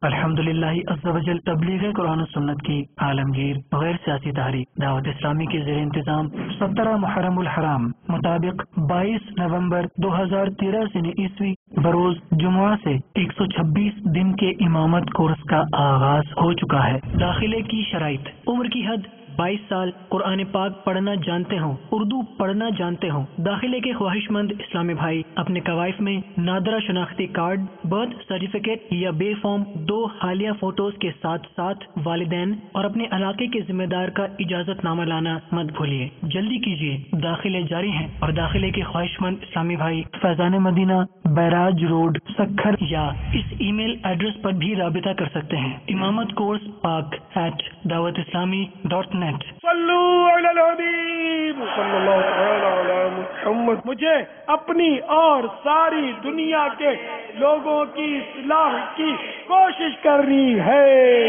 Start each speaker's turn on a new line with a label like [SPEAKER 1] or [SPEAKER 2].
[SPEAKER 1] الحمدللہ عز و جل تبلیغ قرآن و سنت کی عالمگیر غیر سیاسی تحریک دعوت اسلامی کے زیر انتظام 17 محرم الحرام مطابق 22 نومبر 2013 سن عیسوی بروز جمعہ سے 126 دن کے امامت کورس کا آغاز ہو چکا ہے۔ داخلے کی شرائط: عمر کی حد 22 سال، قرآن پاک پڑھنا جانتے ہوں، اردو پڑھنا جانتے ہوں۔ داخلے کے خواہش مند اسلامی بھائی اپنے کوائف میں نادرہ شناختی کارڈ، برتھ سرٹیفکیٹ یا بے فارم 2 حالیہ فوٹوز کے ساتھ ساتھ والدین اور اپنے علاقے کے ذمہ دار کا اجازت نامہ لانا مت بھولیے۔ جلدی کیجیے، داخلے جاری ہیں اور داخلے کے خواہش مند اسلامی بھائی فیضان مدینہ، بیراج روڈ، سکھر یا اس ای میل ایڈریس پر بھی رابطہ کر سکتے ہیں: امامت کورس pak@dawatIslami.net۔
[SPEAKER 2] صلو علی الحبیب صلی اللہ تعالی علی محمد۔ مجھے اپنی اور ساری دنیا کے لوگوں کی اصلاح کی کوشش کرنی ہے۔